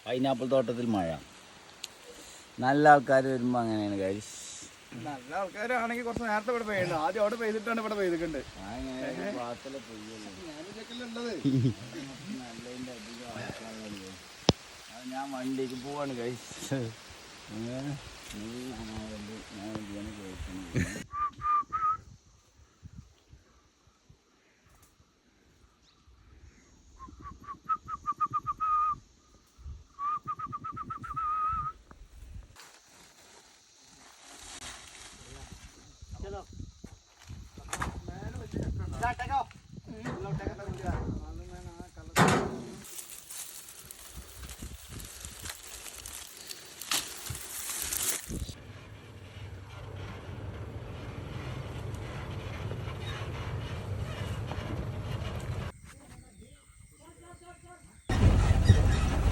Pineapple തോട്ടത്തിൽ മഴ. നല്ല ആൾക്കാർ വരുമ്പോൾ അങ്ങനെയാണ് ഗൈസ്. നല്ല ആൾക്കാരാണെങ്കിൽ കുറച്ച് നേരത്തെ ഇവിടെ പെയ്യുന്നത്. ആദ്യം അവിടെ പെയ്തിട്ടാണ് ഇവിടെ പെയ്തിട്ടുണ്ട്. ഞാൻ വണ്ടിക്ക് പോവാണ് ഗൈസ്. Go.